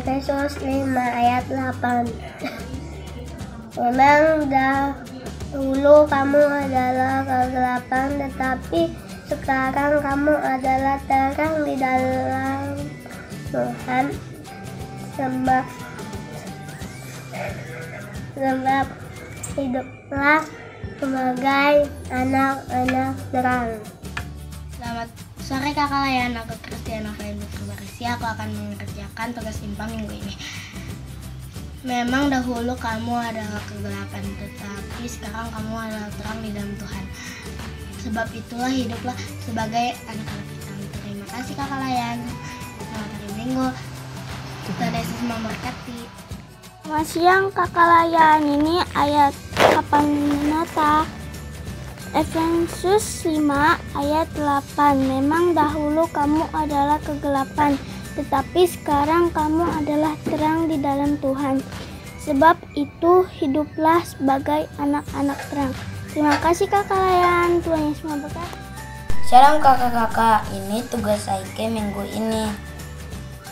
Efesus 5 ayat 8. Memang dahulu kamu adalah kegelapan, tetapi sekarang kamu adalah terang di dalam Tuhan. Sebab hiduplah sebagai anak-anak terang. Selamat sore kakak layan, aku Kristiana Faidu Berisi. Aku akan mengerjakan tugas IPA minggu ini. Memang dahulu kamu adalah kegelapan, tetapi sekarang kamu adalah terang di dalam Tuhan. Sebab itulah hiduplah sebagai anak-anak terang. Terima kasih kakak layan. Selamat hari Minggu. Tuhan Yesus memberkati. Selamat siang kakak layan, ini ayat kapan nata Efesus 5 ayat 8. Memang dahulu kamu adalah kegelapan, tetapi sekarang kamu adalah terang di dalam Tuhan. Sebab itu hiduplah sebagai anak-anak terang. Terima kasih kakak layan, Tuhan Yesus memberkati. Shalom kakak-kakak, ini tugas Saike minggu ini.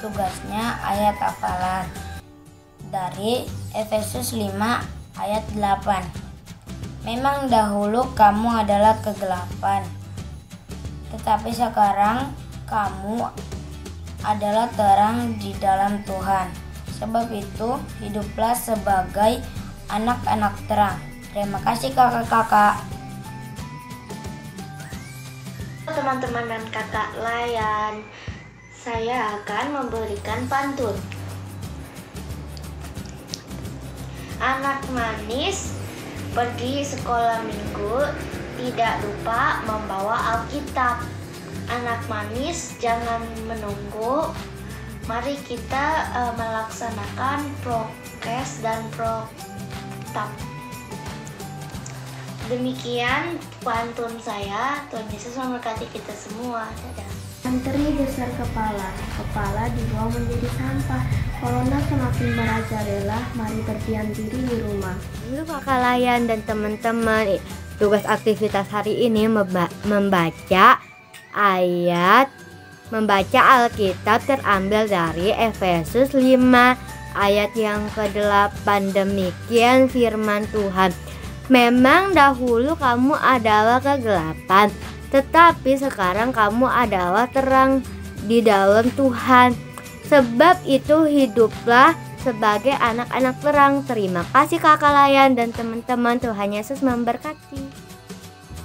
Tugasnya ayat hafalan dari Efesus 5 ayat 8. Memang dahulu kamu adalah kegelapan, tetapi sekarang kamu adalah terang di dalam Tuhan. Sebab itu hiduplah sebagai anak-anak terang. Terima kasih kakak-kakak. Teman-teman dan kakak layan, saya akan memberikan pantun. Anak manis pergi sekolah minggu, tidak lupa membawa Alkitab. Anak manis jangan menunggu, mari kita melaksanakan prokes dan protap. Demikian pantun saya. Tuhan Yesus memberkati kita semua. Dadah. Menteri geser kepala, kepala dibawa menjadi sampah. Corona semakin merajalela, mari berdiam diri di rumah. Dulu kakak layan dan teman-teman, tugas aktivitas hari ini membaca Alkitab terambil dari Efesus 5 ayat yang ke-8. Demikian firman Tuhan. Memang dahulu kamu adalah kegelapan, tetapi sekarang kamu adalah terang di dalam Tuhan. Sebab itu hiduplah sebagai anak-anak terang. Terima kasih kakak layan dan teman-teman. Tuhan Yesus memberkati.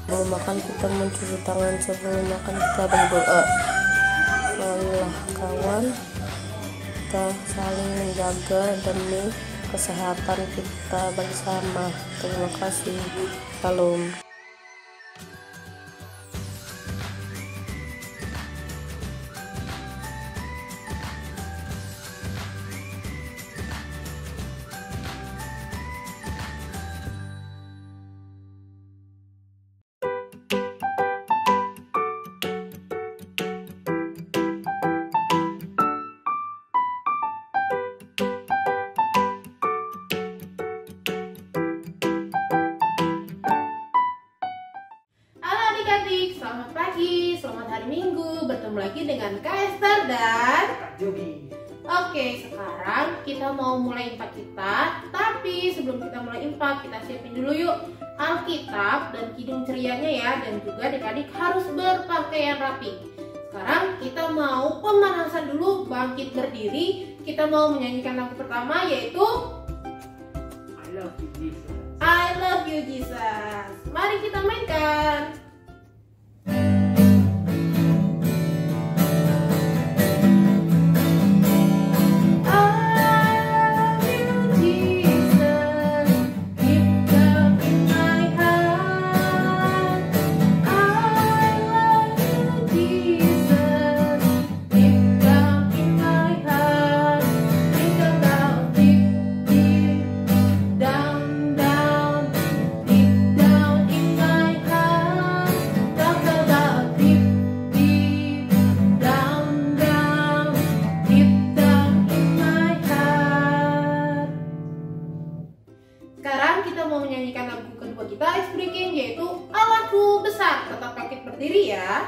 Sebelum makan kita mencuci tangan, sebelum makan kita berdoa. Marilah kawan, kita saling menjaga demi kesehatan kita bersama. Terima kasih. Salam. Selamat pagi, selamat hari Minggu. Bertemu lagi dengan Kak Esther dan Kak Jogi. Oke, sekarang kita mau mulai IPA kita. Tapi sebelum kita mulai IPA, kita siapin dulu yuk Alkitab dan kidung cerianya ya. Dan juga adik-adik harus berpakaian rapi. Sekarang kita mau pemanasan dulu, bangkit berdiri. Kita mau menyanyikan lagu pertama yaitu I Love You Jesus. I Love You Jesus. Mari kita mainkan. Yaitu Allahku besar. Tetap bangkit berdiri ya.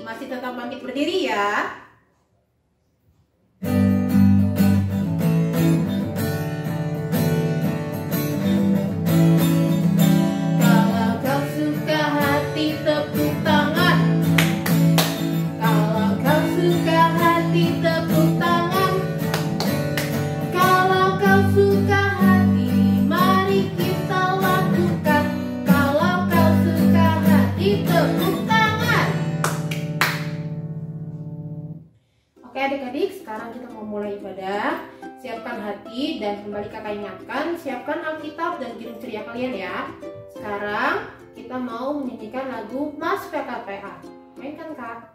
masih tetap bangkit berdiri ya. Kalau kau suka hati tepuk tangan. Kalau kau suka hati tepuk tangan. Kalau kau suka hati mari kita lakukan. Kalau kau suka hati tepuk tangan. Oke adik-adik, sekarang kita mau mulai ibadah. Siapkan hati dan kembali kakak ingatkan, siapkan Alkitab dan kirim ceria kalian ya. Sekarang kita mau menyanyikan lagu Mas PKPA. Mainkan kak.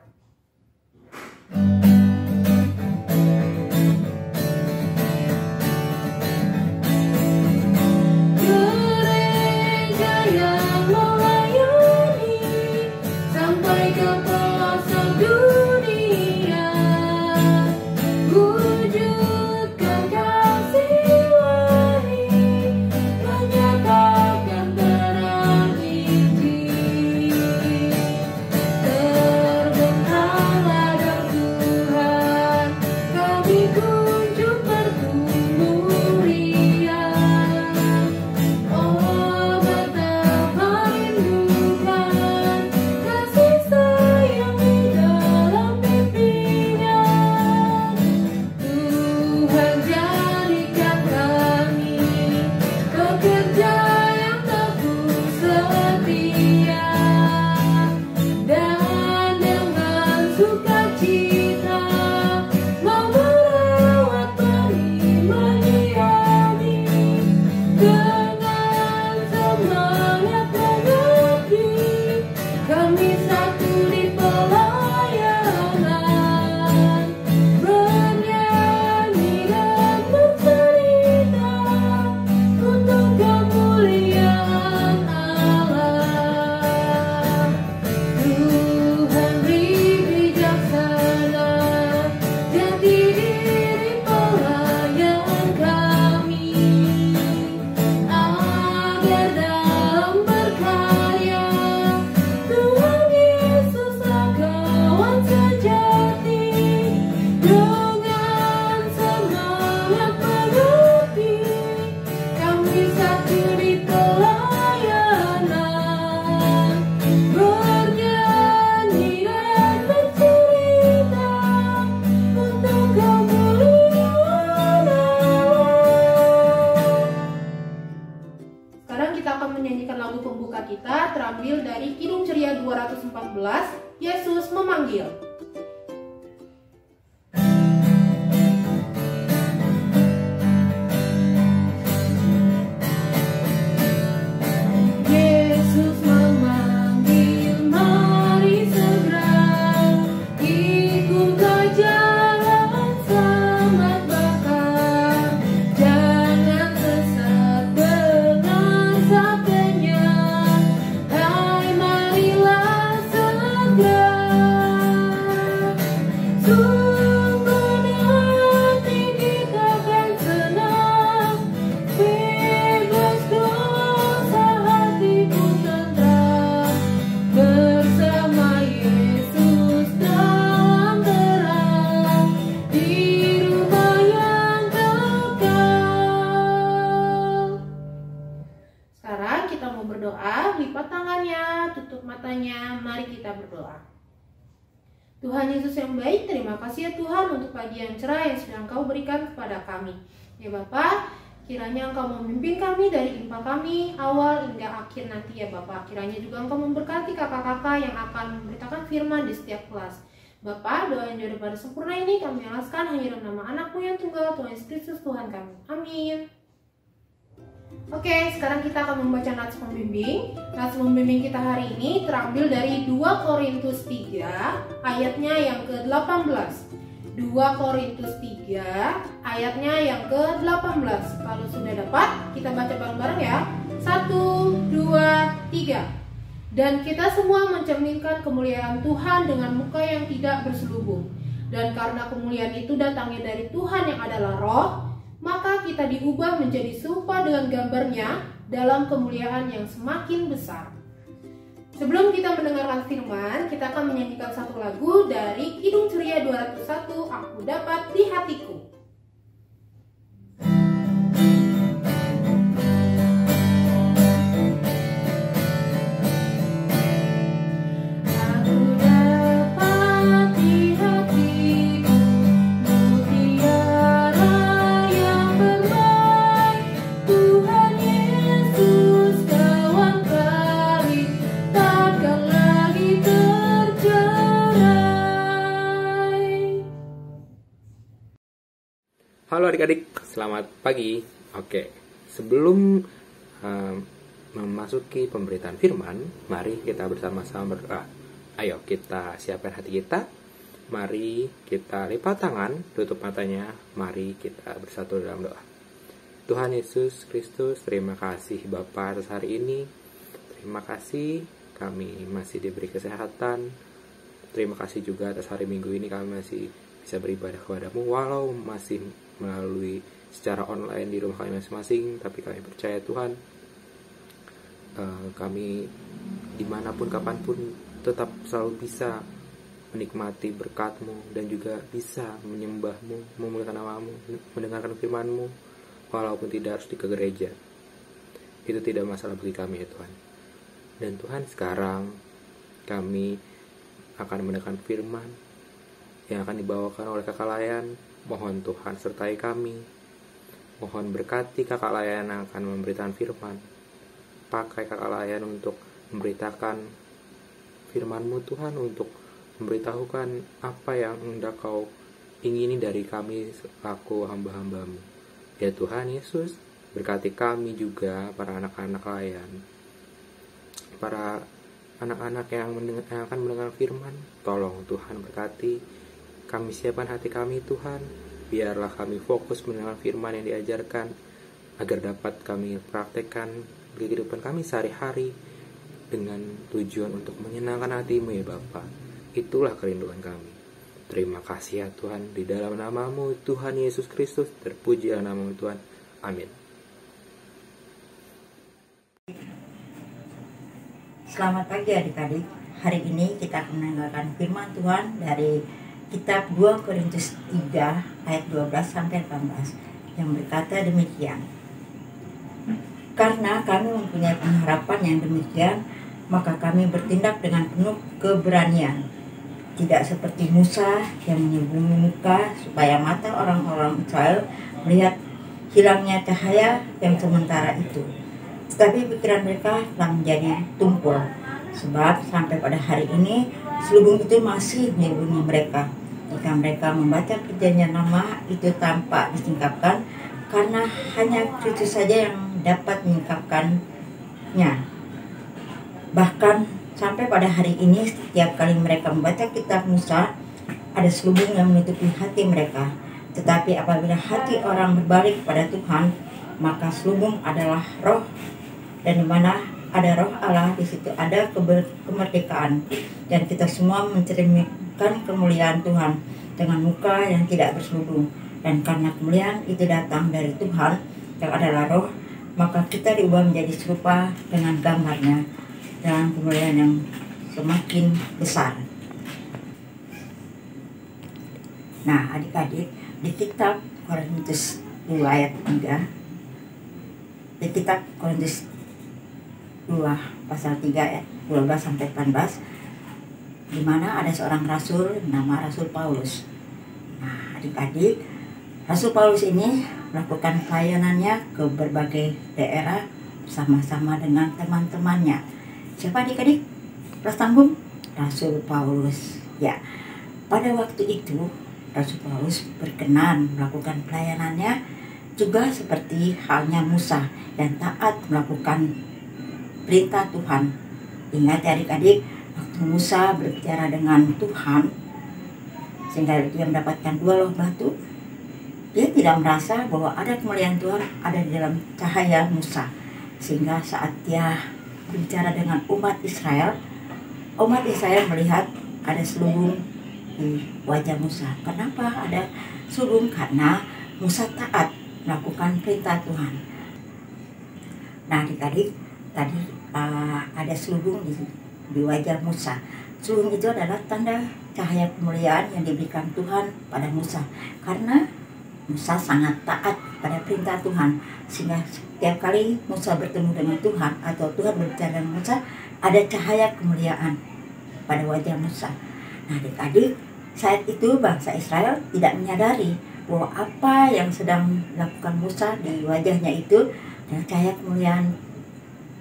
Gereja yang melayani sampai ke pelosok dunia, wujudkan kasih ilahi, menyatakan terang Injil. Terbentanglah dalam Tuhan, kami kunjung bertumbuh riang. Oh betapa rindukan kasih sayang di dalam pipinya. Tuhan jadikan kami pekerja yang teguh setia, dan dengan sukacita mau merawat benih menyirami, dengan semangat mengabdi kami satu di pelayanan, bernyanyi dan bercerita untuk kemuliaan Allah. Tuhan beri bijaksana jati diri pelayan kami, agar dalam berkarya Tuhan Yesus kawan sejati, dengan semangat mengabdi kami satu di pelayanan, bernyanyi dan bercerita untuk kemuliaan Allah. Sekarang kita akan menyanyikan lagu pembuka kita terambil dari Kidung Ceria 214, Yesus Memanggil. Yesus memanggil, mari segera ikutlah jalan selamat bakar, jangan sesat dengar sabdanya, hai marilah segera. Sungguh di hati kita kan senang, bebas dosa hati pun tentram, bersama Yesus dalam terang, di rumah yang kekal. Sekarang kita mau berdoa, lipat tangannya, tutup matanya, mari kita berdoa. Tuhan Yesus yang baik, terima kasih ya Tuhan untuk pagi yang cerah yang sedang Kau berikan kepada kami. Ya Bapa, kiranya Engkau memimpin kami dari infak kami awal hingga akhir nanti ya Bapa. Kiranya juga Engkau memberkati kakak-kakak yang akan memberitakan firman di setiap kelas. Bapa, doa yang jauh pada sempurna ini kami alaskan hanya dalam nama Anakmu yang tunggal, Tuhan Yesus Kristus Tuhan kami. Amin. Oke, sekarang kita akan membaca nats pembimbing. Nats pembimbing kita hari ini terambil dari 2 Korintus 3 ayatnya yang ke-18. 2 Korintus 3 ayatnya yang ke-18. Kalau sudah dapat, kita baca bareng-bareng ya. 1, 2, 3. Dan kita semua mencerminkan kemuliaan Tuhan dengan muka yang tidak berselubung. Dan karena kemuliaan itu datangnya dari Tuhan yang adalah Roh, maka kita diubah menjadi serupa dengan gambarnya dalam kemuliaan yang semakin besar. Sebelum kita mendengarkan firman, kita akan menyanyikan satu lagu 201 aku dapat di hatiku. Halo adik-adik, selamat pagi. Oke, sebelum memasuki pemberitaan firman, mari kita bersama-sama berdoa. Ayo kita siapkan hati kita. Mari kita lipat tangan, tutup matanya. Mari kita bersatu dalam doa. Tuhan Yesus Kristus, terima kasih Bapa atas hari ini. Terima kasih kami masih diberi kesehatan. Terima kasih juga atas hari Minggu ini kami masih bisa beribadah kepadamu, walau masih melalui secara online di rumah kami masing-masing, tapi kami percaya Tuhan, kami dimanapun kapanpun tetap selalu bisa menikmati berkat-Mu dan juga bisa menyembah-Mu, memuliakan nama-Mu, mendengarkan firman-Mu, walaupun tidak harus ke gereja. Itu tidak masalah bagi kami ya Tuhan. Dan Tuhan, sekarang kami akan mendengarkan firman yang akan dibawakan oleh Kakak Layan. Mohon Tuhan sertai kami. Mohon berkati Kakak Layan yang akan memberikan firman. Pakai Kakak Layan untuk memberitakan firman-Mu Tuhan, untuk memberitahukan apa yang hendak Kau ingini dari kami selaku hamba-hamba-Mu. Ya Tuhan Yesus, berkati kami juga, para anak-anak Layan, para anak-anak yang akan mendengar firman. Tolong Tuhan berkati. Kami siapkan hati kami Tuhan, biarlah kami fokus mendengar firman yang diajarkan, agar dapat kami praktekkan di kehidupan kami sehari-hari, dengan tujuan untuk menyenangkan hati-Mu ya Bapa. Itulah kerinduan kami. Terima kasih ya Tuhan, di dalam nama-Mu Tuhan Yesus Kristus, terpujilah nama-Mu Tuhan. Amin. Selamat pagi adik-adik. Hari ini kita akan mendengarkan firman Tuhan dari Kitab 2 Korintus 3 ayat 12-18 yang berkata demikian. Karena kami mempunyai pengharapan yang demikian, maka kami bertindak dengan penuh keberanian. Tidak seperti Musa yang menyembunyi muka supaya mata orang-orang Israel melihat hilangnya cahaya yang sementara itu. Tetapi pikiran mereka telah menjadi tumpul. Sebab sampai pada hari ini selubung itu masih melindungi mereka. Jika mereka membaca perjanjian lama itu tanpa disingkapkan, karena hanya Kristus saja yang dapat menyingkapkannya. Bahkan sampai pada hari ini setiap kali mereka membaca kitab Musa, ada selubung yang menutupi hati mereka. Tetapi apabila hati orang berbalik pada Tuhan, maka selubung adalah roh, dan di mana ada roh Allah, di situ ada kemerdekaan. Dan kita semua mencerminkan kemuliaan Tuhan dengan muka yang tidak berselubung. Dan karena kemuliaan itu datang dari Tuhan yang adalah roh, maka kita diubah menjadi serupa dengan gambarnya dalam kemuliaan yang semakin besar. Nah adik-adik, di kitab Korintus 2 ayat 3, di kitab Korintus 2 pasal 3 ayat 12-18, di mana ada seorang rasul nama Rasul Paulus. Nah adik-adik, Rasul Paulus ini melakukan pelayanannya ke berbagai daerah bersama-sama dengan teman-temannya. Siapa adik-adik? Sambung, Rasul Paulus. Ya, pada waktu itu Rasul Paulus berkenan melakukan pelayanannya juga seperti halnya Musa dan taat melakukan perintah Tuhan. Ingat ya adik-adik, waktu Musa berbicara dengan Tuhan sehingga dia mendapatkan 2 loh batu, dia tidak merasa bahwa ada kemuliaan Tuhan ada di dalam cahaya Musa. Sehingga saat dia berbicara dengan umat Israel melihat ada selubung di wajah Musa. Kenapa ada selubung? Karena Musa taat melakukan perintah Tuhan. Nah adik-adik, tadi ada selubung di wajah Musa. Sulung itu adalah tanda cahaya kemuliaan yang diberikan Tuhan pada Musa. Karena Musa sangat taat pada perintah Tuhan, sehingga setiap kali Musa bertemu dengan Tuhan atau Tuhan berbicara dengan Musa, ada cahaya kemuliaan pada wajah Musa. Nah, adik-adik, saat itu bangsa Israel tidak menyadari bahwa apa yang sedang dilakukan Musa di wajahnya itu adalah cahaya kemuliaan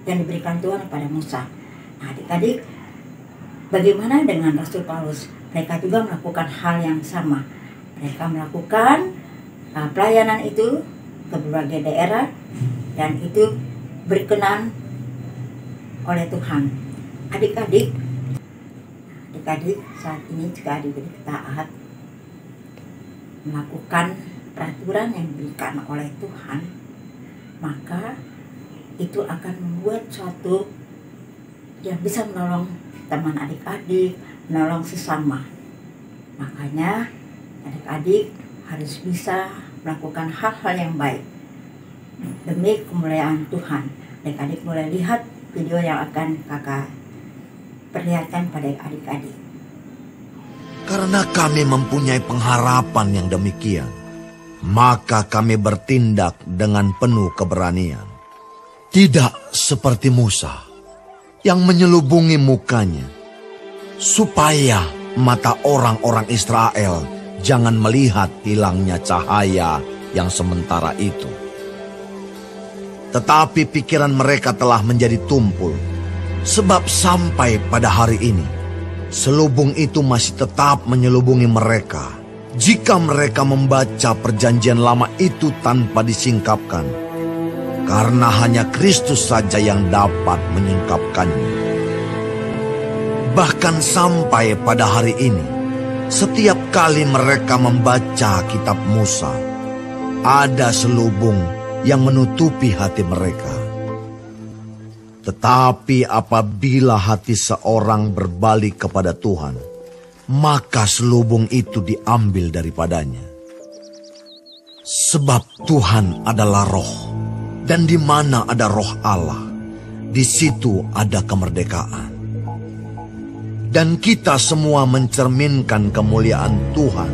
yang diberikan Tuhan kepada Musa. Nah, adik-adik, bagaimana dengan Rasul Paulus? Mereka juga melakukan hal yang sama. Mereka melakukan pelayanan itu ke berbagai daerah dan itu berkenan oleh Tuhan. Adik-adik saat ini jika adik-adik taat melakukan peraturan yang diberikan oleh Tuhan, maka itu akan membuat suatu yang bisa menolong teman adik-adik, menolong sesama. Makanya adik-adik harus bisa melakukan hal-hal yang baik demi kemuliaan Tuhan. Adik-adik mulai lihat video yang akan kakak perlihatkan pada adik-adik. Karena kami mempunyai pengharapan yang demikian, maka kami bertindak dengan penuh keberanian. Tidak seperti Musa yang menyelubungi mukanya, supaya mata orang-orang Israel jangan melihat hilangnya cahaya yang sementara itu. Tetapi pikiran mereka telah menjadi tumpul, sebab sampai pada hari ini, selubung itu masih tetap menyelubungi mereka. Jika mereka membaca perjanjian lama itu tanpa disingkapkan, karena hanya Kristus saja yang dapat menyingkapkannya. Bahkan sampai pada hari ini, setiap kali mereka membaca kitab Musa, ada selubung yang menutupi hati mereka. Tetapi apabila hati seorang berbalik kepada Tuhan, maka selubung itu diambil daripadanya. Sebab Tuhan adalah roh, dan di mana ada roh Allah, di situ ada kemerdekaan. Dan kita semua mencerminkan kemuliaan Tuhan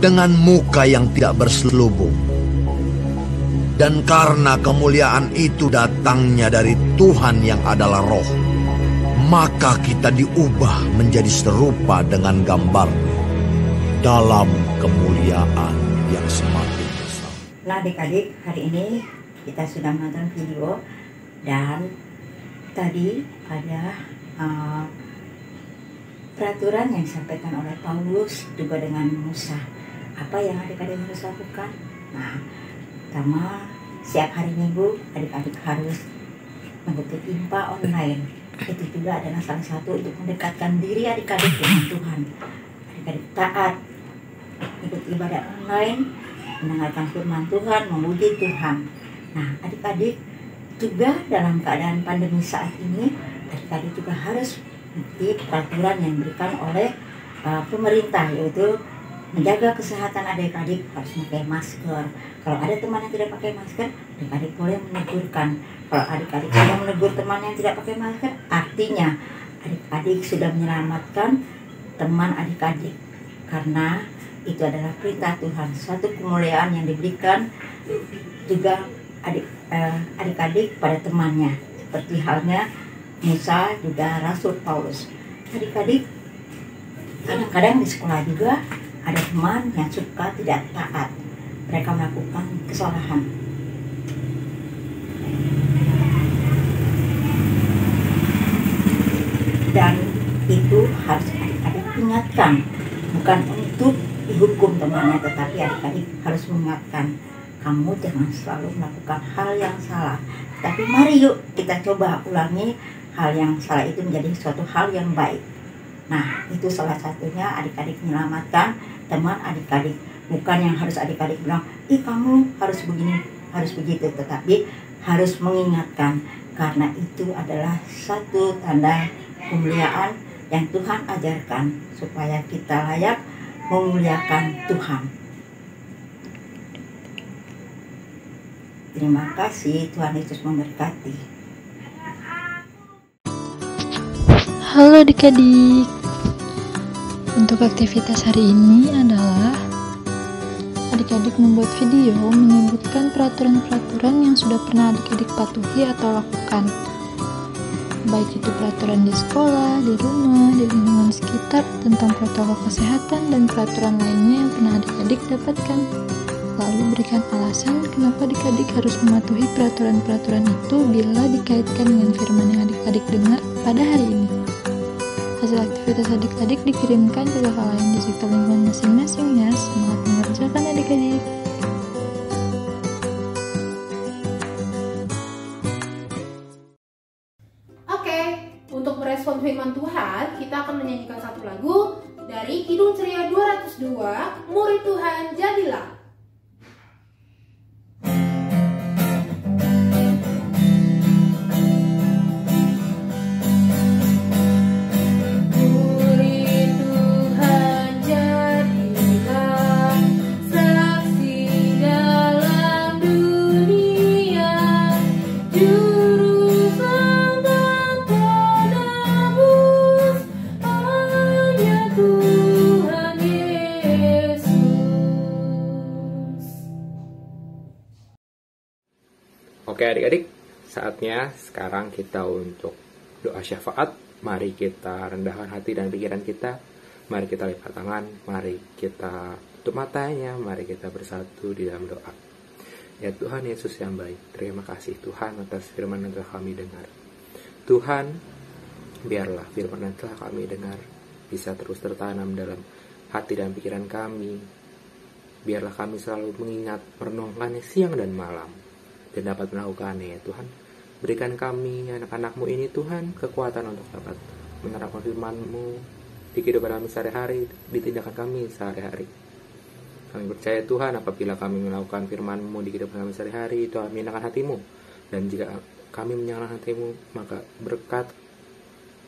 dengan muka yang tidak berselubung. Dan karena kemuliaan itu datangnya dari Tuhan yang adalah roh, maka kita diubah menjadi serupa dengan gambarnya dalam kemuliaan yang semakin besar. Nah, adik-adik, hari ini kita sudah menonton video dan tadi ada peraturan yang disampaikan oleh Paulus juga dengan Musa. Apa yang adik-adik harus lakukan? Nah, pertama, setiap hari Minggu adik-adik harus mengikuti IMPA online. Itu juga adalah salah satu untuk mendekatkan diri adik-adik dengan Tuhan. Adik-adik taat, ikut ibadah online, mendengarkan firman Tuhan, memuji Tuhan. Nah, adik-adik juga dalam keadaan pandemi saat ini, adik-adik juga harus mengikuti peraturan yang diberikan oleh pemerintah, yaitu menjaga kesehatan adik-adik, harus memakai masker. Kalau ada teman yang tidak pakai masker, adik-adik boleh menegurkan. Kalau adik-adik sudah menegur teman yang tidak pakai masker, artinya adik-adik sudah menyelamatkan teman adik-adik. Karena itu adalah perintah Tuhan, suatu kemuliaan yang diberikan juga adik-adik pada temannya. Seperti halnya Musa juga Rasul Paulus. Adik-adik, kadang-kadang di sekolah juga ada teman yang suka tidak taat. Mereka melakukan kesalahan. Dan itu harus adik-adik ingatkan. Bukan untuk dihukum temannya, tetapi adik-adik harus mengingatkan. Kamu jangan selalu melakukan hal yang salah. Tapi mari yuk kita coba ulangi hal yang salah itu menjadi suatu hal yang baik. Nah, itu salah satunya adik-adik menyelamatkan teman adik-adik. Bukan yang harus adik-adik bilang, ih kamu harus begini, harus begitu. Tetapi harus mengingatkan, karena itu adalah satu tanda kemuliaan yang Tuhan ajarkan, supaya kita layak memuliakan Tuhan. Terima kasih, Tuhan Yesus memberkati. Halo adik-adik, Untuk aktivitas hari ini adalah adik-adik membuat video menyebutkan peraturan-peraturan yang sudah pernah adik-adik patuhi atau lakukan. Baik itu peraturan di sekolah, di rumah, di lingkungan sekitar, tentang protokol kesehatan dan peraturan lainnya yang pernah adik-adik dapatkan. Lalu berikan alasan kenapa adik-adik harus mematuhi peraturan-peraturan itu bila dikaitkan dengan firman yang adik-adik dengar pada hari ini. Hasil aktivitas adik-adik dikirimkan ke kakak lain di sektor lingkungan masing-masing ya. Semangat mengerjakan adik-adik. Oke, untuk merespon firman Tuhan, kita akan menyanyikan satu lagu dari Kidung Ceria 202, Murid Tuhan Jadilah. Oke adik-adik, saatnya sekarang kita untuk doa syafaat. Mari kita rendahkan hati dan pikiran kita. Mari kita lipat tangan, mari kita tutup matanya, mari kita bersatu di dalam doa. Ya Tuhan Yesus yang baik, terima kasih Tuhan atas firman yang telah kami dengar. Tuhan, biarlah firman yang telah kami dengar bisa terus tertanam dalam hati dan pikiran kami. Biarlah kami selalu mengingat merenungkannya siang dan malam, dan dapat melakukannya ya Tuhan. Berikan kami anak-anak-Mu ini Tuhan kekuatan untuk dapat menerapkan firman-Mu di kehidupan kami sehari-hari, di tindakan kami sehari-hari. Kami percaya Tuhan apabila kami melakukan firman-Mu di kehidupan kami sehari-hari, itu menyenangkan hati-Mu. Dan jika kami menyenangkan hati-Mu, maka berkat,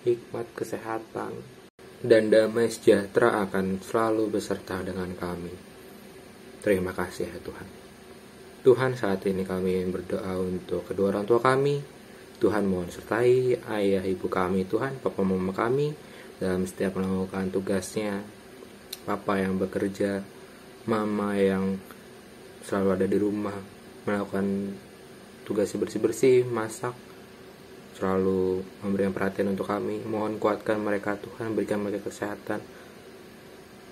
hikmat, kesehatan, dan damai sejahtera akan selalu beserta dengan kami. Terima kasih ya Tuhan. Tuhan, saat ini kami berdoa untuk kedua orang tua kami. Tuhan mohon sertai ayah ibu kami Tuhan, papa mama kami dalam setiap melakukan tugasnya. Papa yang bekerja, mama yang selalu ada di rumah melakukan tugasnya bersih-bersih, masak, selalu memberikan perhatian untuk kami. Mohon kuatkan mereka Tuhan, berikan mereka kesehatan,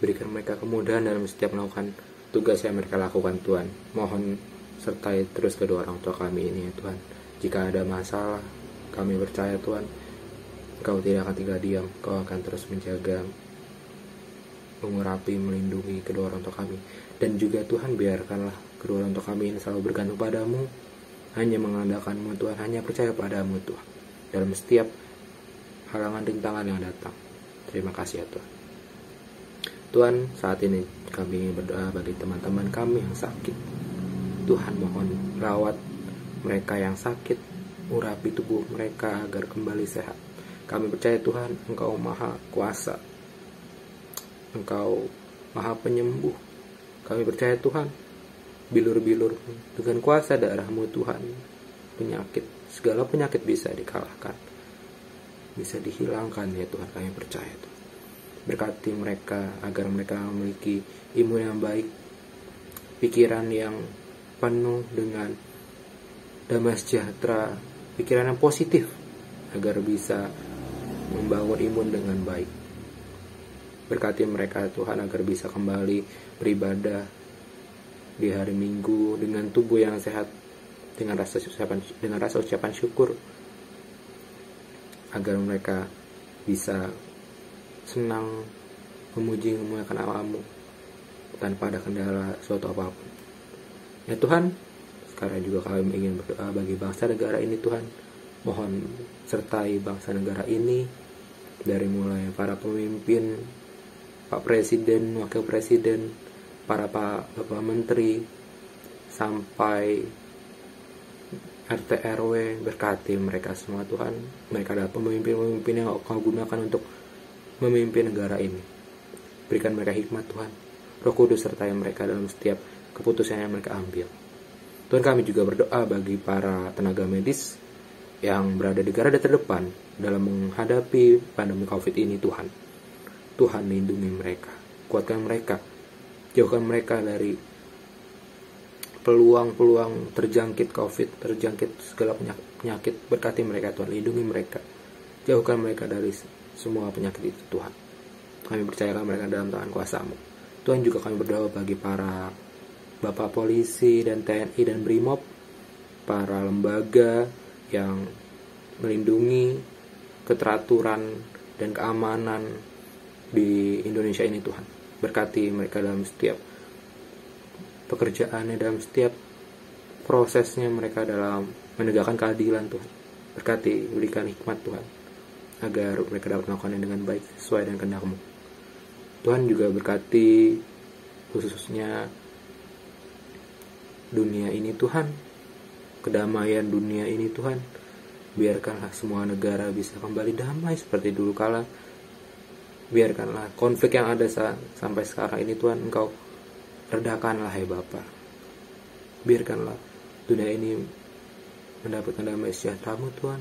berikan mereka kemudahan dalam setiap melakukan tugas yang mereka lakukan Tuhan. Mohon sertai terus kedua orang tua kami ini ya Tuhan. Jika ada masalah, kami percaya Tuhan, Engkau tidak akan tinggal diam. Engkau akan terus menjaga, mengurapi, melindungi kedua orang tua kami. Dan juga Tuhan, biarkanlah kedua orang tua kami ini selalu bergantung padamu, hanya mengandalkan-Mu Tuhan, hanya percaya padamu Tuhan dalam setiap halangan rintangan yang datang. Terima kasih ya Tuhan. Tuhan, saat ini kami berdoa bagi teman-teman kami yang sakit. Tuhan, mohon rawat mereka yang sakit, urapi tubuh mereka agar kembali sehat. Kami percaya Tuhan, Engkau maha kuasa, Engkau maha penyembuh. Kami percaya Tuhan, bilur-bilur dengan kuasa darah-Mu Tuhan, penyakit, segala penyakit bisa dikalahkan, bisa dihilangkan ya Tuhan. Kami percaya Tuhan. Berkati mereka agar mereka memiliki imun yang baik, pikiran yang penuh dengan damai sejahtera, pikiran yang positif, agar bisa membangun imun dengan baik. Berkati mereka Tuhan agar bisa kembali beribadah di hari Minggu dengan tubuh yang sehat, dengan rasa ucapan syukur, agar mereka bisa senang memuji memuliakan nama-Mu tanpa ada kendala suatu apapun. Ya Tuhan, sekarang juga kami ingin berdoa bagi bangsa negara ini Tuhan. Mohon sertai bangsa negara ini, dari mulai para pemimpin, Pak Presiden, Wakil Presiden, para Bapak Menteri, sampai RT RW. Berkati mereka semua Tuhan. Mereka adalah pemimpin-pemimpin yang Kau gunakan untuk memimpin negara ini. Berikan mereka hikmat Tuhan. Roh Kudus sertai mereka dalam setiap keputusan yang mereka ambil. Tuhan, kami juga berdoa bagi para tenaga medis yang berada di garda terdepan dalam menghadapi pandemi COVID ini Tuhan. Tuhan lindungi mereka, kuatkan mereka, jauhkan mereka dari peluang-peluang terjangkit COVID, terjangkit segala penyakit. Berkati mereka Tuhan, lindungi mereka, jauhkan mereka dari semua penyakit itu Tuhan. Kami percayakan mereka dalam tangan kuasa-Mu. Tuhan, juga kami berdoa bagi para Bapak Polisi dan TNI dan BRIMOB, para lembaga yang melindungi keteraturan dan keamanan di Indonesia ini Tuhan. Berkati mereka dalam setiap pekerjaannya, dalam setiap prosesnya mereka dalam menegakkan keadilan Tuhan. Berkati, berikan hikmat Tuhan, agar mereka dapat melakukannya dengan baik sesuai dengan kehendak-Mu. Tuhan juga berkati khususnya dunia ini Tuhan, kedamaian dunia ini Tuhan. Biarkanlah semua negara bisa kembali damai seperti dulu kala. Biarkanlah konflik yang ada sampai sekarang ini Tuhan, Engkau redakanlah ya Bapa. Biarkanlah dunia ini mendapatkan damai sejahtera-Mu Tuhan.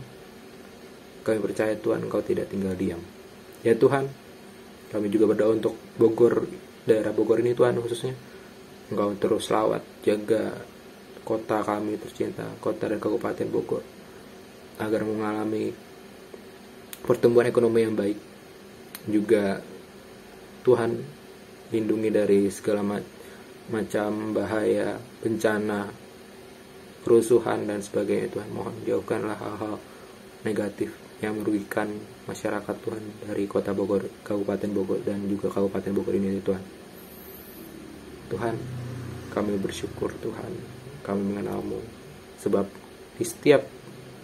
Kami percaya Tuhan, Engkau tidak tinggal diam. Ya Tuhan, kami juga berdoa untuk Bogor, daerah Bogor ini Tuhan khususnya. Engkau terus lawat, jaga kota kami tercinta, kota dan kabupaten Bogor, agar mengalami pertumbuhan ekonomi yang baik. Juga Tuhan, lindungi dari segala macam bahaya, bencana, kerusuhan dan sebagainya Tuhan. Mohon jauhkanlah hal-hal negatif yang merugikan masyarakat Tuhan dari kota Bogor, Kabupaten Bogor, dan juga Kabupaten Bogor ini Tuhan. Tuhan, kami bersyukur Tuhan, kami mengenal-Mu, sebab di setiap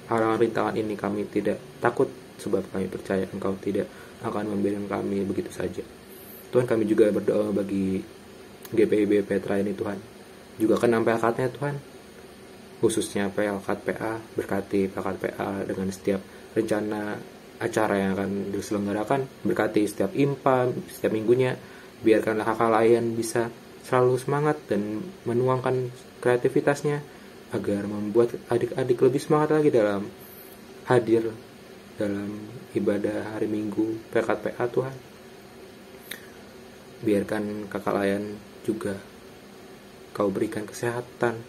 halangan rintangan ini kami tidak takut, sebab kami percaya Engkau tidak akan membiarkan kami begitu saja. Tuhan, kami juga berdoa bagi GPIB Petra ini Tuhan, juga keenam pelkatnya Tuhan, khususnya pelkat PA. Berkati pelkat PA dengan setiap rencana acara yang akan diselenggarakan. Berkati setiap IMPA, setiap minggunya. Biarkanlah kakak layan bisa selalu semangat dan menuangkan kreativitasnya, agar membuat adik-adik lebih semangat lagi dalam hadir dalam ibadah hari Minggu pelkat PA Tuhan. Biarkan kakak layan juga Kau berikan kesehatan,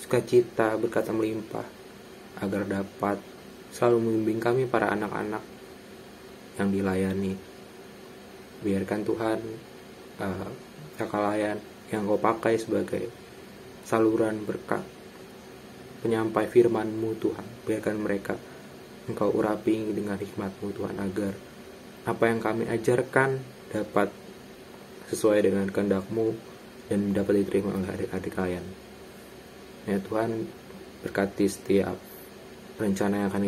sukacita, berkat melimpah, agar dapat selalu membimbing kami para anak-anak yang dilayani. Biarkan Tuhan kakak layan yang Kau pakai sebagai saluran berkat, penyampai firman-Mu Tuhan. Biarkan mereka Engkau urapi dengan hikmat-Mu Tuhan, agar apa yang kami ajarkan dapat sesuai dengan kehendak-Mu dan dapat diterima oleh adik-adik kalian. Ya Tuhan, berkati setiap rencana yang akan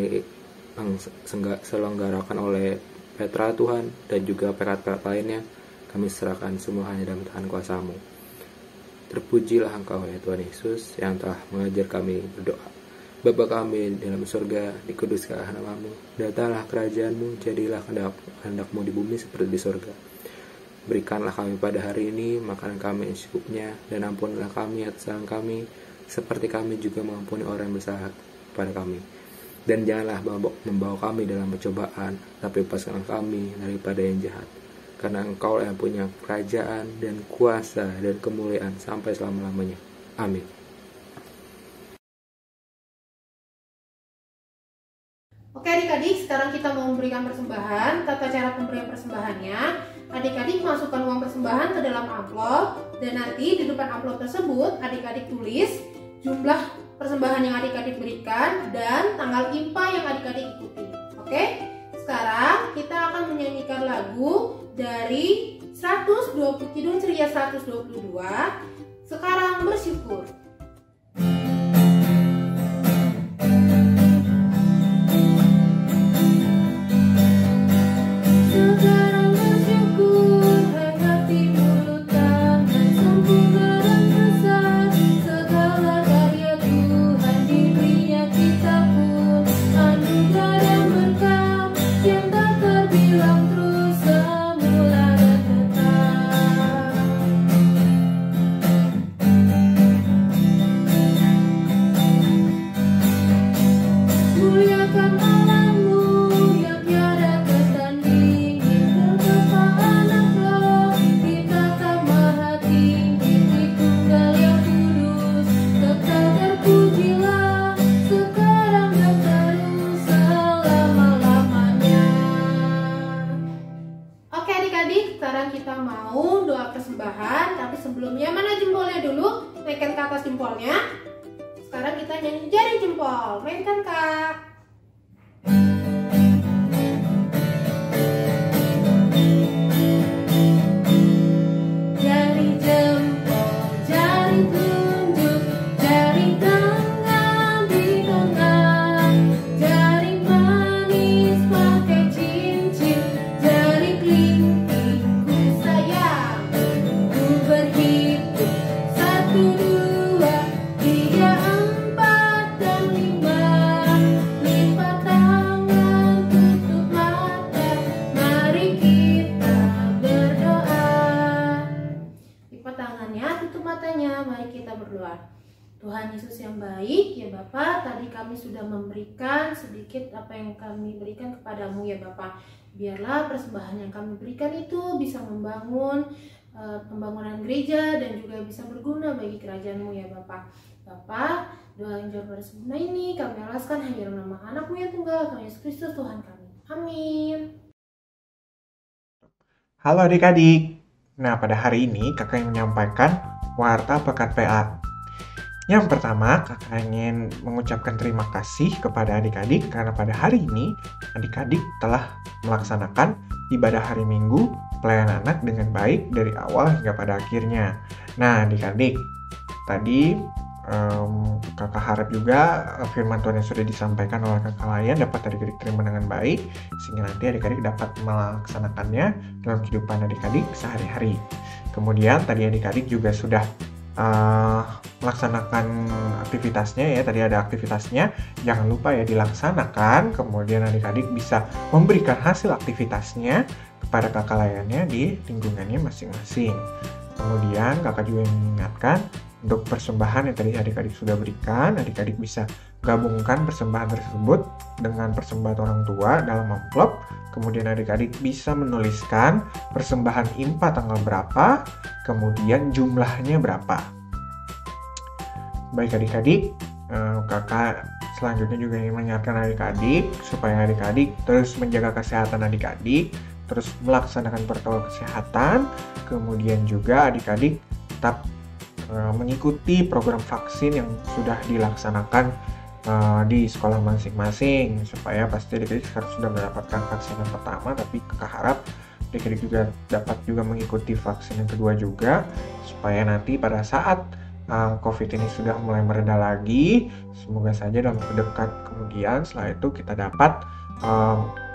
diselenggarakan oleh Petra Tuhan, dan juga pekat-pekat lainnya. Kami serahkan semua hanya dalam tangan kuasa-Mu. Terpujilah Engkau ya Tuhan Yesus, yang telah mengajar kami berdoa. Bapa kami dalam surga, dikuduskanlah nama-Mu, datanglah kerajaan-Mu, jadilah kehendak-Mu di bumi seperti di surga. Berikanlah kami pada hari ini makanan kami yang secukupnya, dan ampunilah kami atas kesalahan kami, seperti kami juga mengampuni orang yang bersalah pada kami. Dan janganlah membawa kami dalam pencobaan, tapi lepaskanlah kami daripada yang jahat. Karena Engkau yang punya kerajaan dan kuasa dan kemuliaan sampai selama-lamanya. Amin. Oke adik-adik, sekarang kita mau memberikan persembahan. Tata cara pemberian persembahannya, adik-adik masukkan uang persembahan ke dalam amplop, dan nanti di depan amplop tersebut adik-adik tulis jumlah persembahan yang adik-adik berikan dan tanggal IMPA yang adik-adik ikuti. Oke, sekarang kita akan menyanyikan lagu dari 120 Kidung Ceria 122, Sekarang Bersyukur. sekarang kita mau doa persembahan. Tapi sebelumnya mana jempolnya dulu? Naikkan ke atas jempolnya. Sekarang kita nyanyi jari jempol. Mainkan Kak. Jari jempol, jari telunjuk, jari tengah ditongkat, jari manis pakai cincin, jari kelingking ku sayang. Ku berhitung 1, 2, 3, 4, dan 5. Lipat tangan, tutup mata, mari kita berdoa. Lipat tangannya, tutup matanya, mari kita berdoa. Tuhan Yesus yang baik, ya Bapa, tadi kami sudah memberikan sedikit apa yang kami berikan kepadamu ya Bapa. Biarlah persembahan yang kami berikan itu bisa membangun pembangunan gereja dan juga bisa berguna bagi kerajaan-Mu ya Bapa. Bapa, doa yang jawab pada sempurna ini kami alaskan hanya dalam nama Anak-Mu yang tunggal, Tuhan Yesus Kristus Tuhan kami. Amin. Halo adik-adik. Nah, pada hari ini kakak ingin menyampaikan warta pekan PA. Yang pertama, kakak ingin mengucapkan terima kasih kepada adik-adik karena pada hari ini adik-adik telah melaksanakan ibadah hari Minggu pelayanan anak dengan baik dari awal hingga pada akhirnya. Nah, adik-adik, tadi kakak harap juga firman Tuhan yang sudah disampaikan oleh kakak Layan dapat adik-adik terima dengan baik, sehingga nanti adik-adik dapat melaksanakannya dalam kehidupan adik-adik sehari-hari. Kemudian tadi adik-adik juga sudah melaksanakan aktivitasnya ya, tadi ada aktivitasnya, jangan lupa ya dilaksanakan. Kemudian adik-adik bisa memberikan hasil aktivitasnya kepada kakak layannya di lingkungannya masing-masing. Kemudian kakak juga mengingatkan untuk persembahan yang tadi adik-adik sudah berikan, adik-adik bisa gabungkan persembahan tersebut dengan persembahan orang tua dalam amplop. Kemudian adik-adik bisa menuliskan persembahan IMPA tanggal berapa, kemudian jumlahnya berapa. Baik adik-adik, kakak selanjutnya juga ingin mengingatkan adik-adik supaya adik-adik terus menjaga kesehatan adik-adik, terus melaksanakan protokol kesehatan, kemudian juga adik-adik tetap mengikuti program vaksin yang sudah dilaksanakan di sekolah masing-masing, supaya pasti adik-adik sekarang sudah mendapatkan vaksin yang pertama, tapi kakak harap adik-adik juga dapat juga mengikuti vaksin yang kedua juga, supaya nanti pada saat COVID ini sudah mulai mereda lagi, semoga saja dalam waktu dekat kemudian setelah itu kita dapat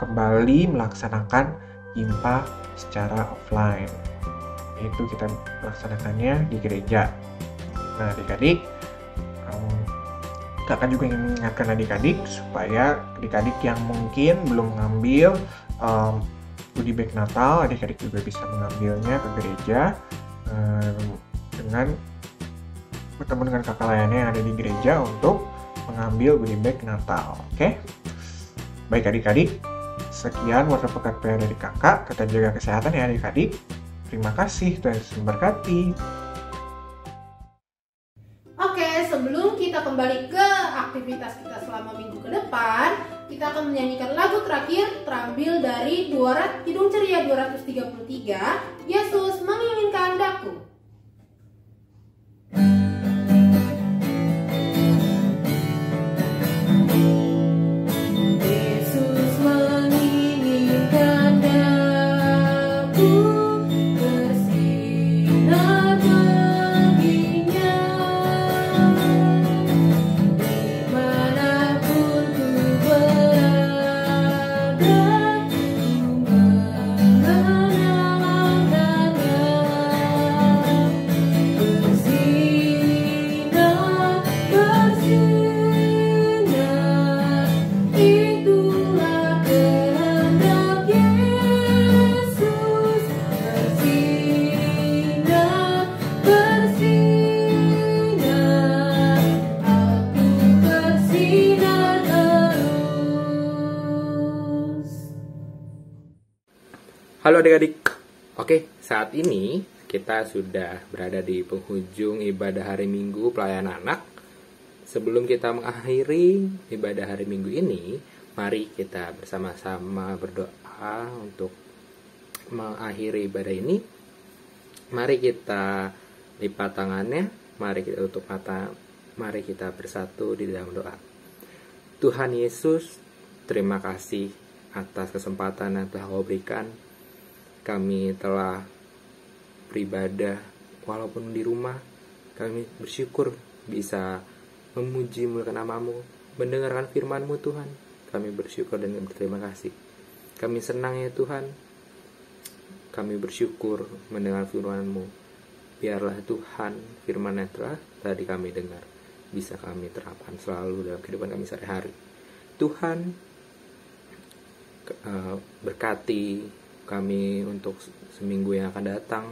kembali melaksanakan IMPA secara offline. Itu kita melaksanakannya di gereja. Nah adik-adik, kakak juga ingin mengingatkan adik-adik supaya adik-adik yang mungkin belum mengambil goodie bag Natal, adik-adik juga bisa mengambilnya ke gereja dengan bertemu dengan kakak layannya yang ada di gereja untuk mengambil goodie bag Natal. Oke? Baik adik-adik, sekian warta pekan PA dari kakak. Tetap jaga kesehatan ya adik-adik. Terima kasih, Tuhan Yesus memberkati. Oke, sebelum kita kembali ke aktivitas kita selama minggu ke depan, kita akan menyanyikan lagu terakhir terambil dari Kidung Ceria 233, Yesus menginginkan daku. Yesus menginginkan daku. Halo adik-adik. Oke, saat ini kita sudah berada di penghujung ibadah hari Minggu pelayanan anak. Sebelum kita mengakhiri ibadah hari Minggu ini, mari kita bersama-sama berdoa untuk mengakhiri ibadah ini, mari kita lipat tangannya, mari kita tutup mata, mari kita bersatu di dalam doa. Tuhan Yesus, terima kasih atas kesempatan yang telah Kau berikan. Kami telah beribadah walaupun di rumah. Kami bersyukur bisa memuji muliakan nama-Mu, mendengarkan firman-Mu Tuhan. Kami bersyukur dan berterima kasih. Kami senang ya Tuhan. Kami bersyukur mendengar firman-Mu. Biarlah Tuhan firman yang telah tadi kami dengar bisa kami terapkan selalu dalam kehidupan kami sehari-hari. Tuhan, berkati kami untuk seminggu yang akan datang.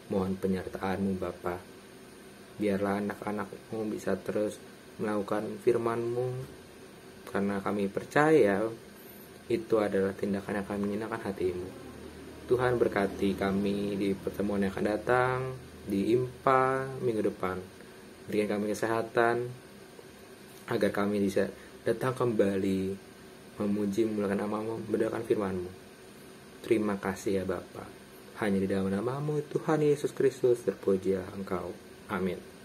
Mohon penyertaan-Mu Bapa. Biarlah anak-anak-Mu bisa terus melakukan firman-Mu, karena kami percaya itu adalah tindakan yang akan menyenangkan hati-Mu. Tuhan, berkati kami di pertemuan yang akan datang, di IMPA minggu depan. Berikan kami kesehatan, agar kami bisa datang kembali memuji memuliakan nama-Mu, mendengarkan firman-Mu. Terima kasih ya Bapa. Hanya di dalam nama-Mu Tuhan Yesus Kristus terpujilah Engkau. Amin.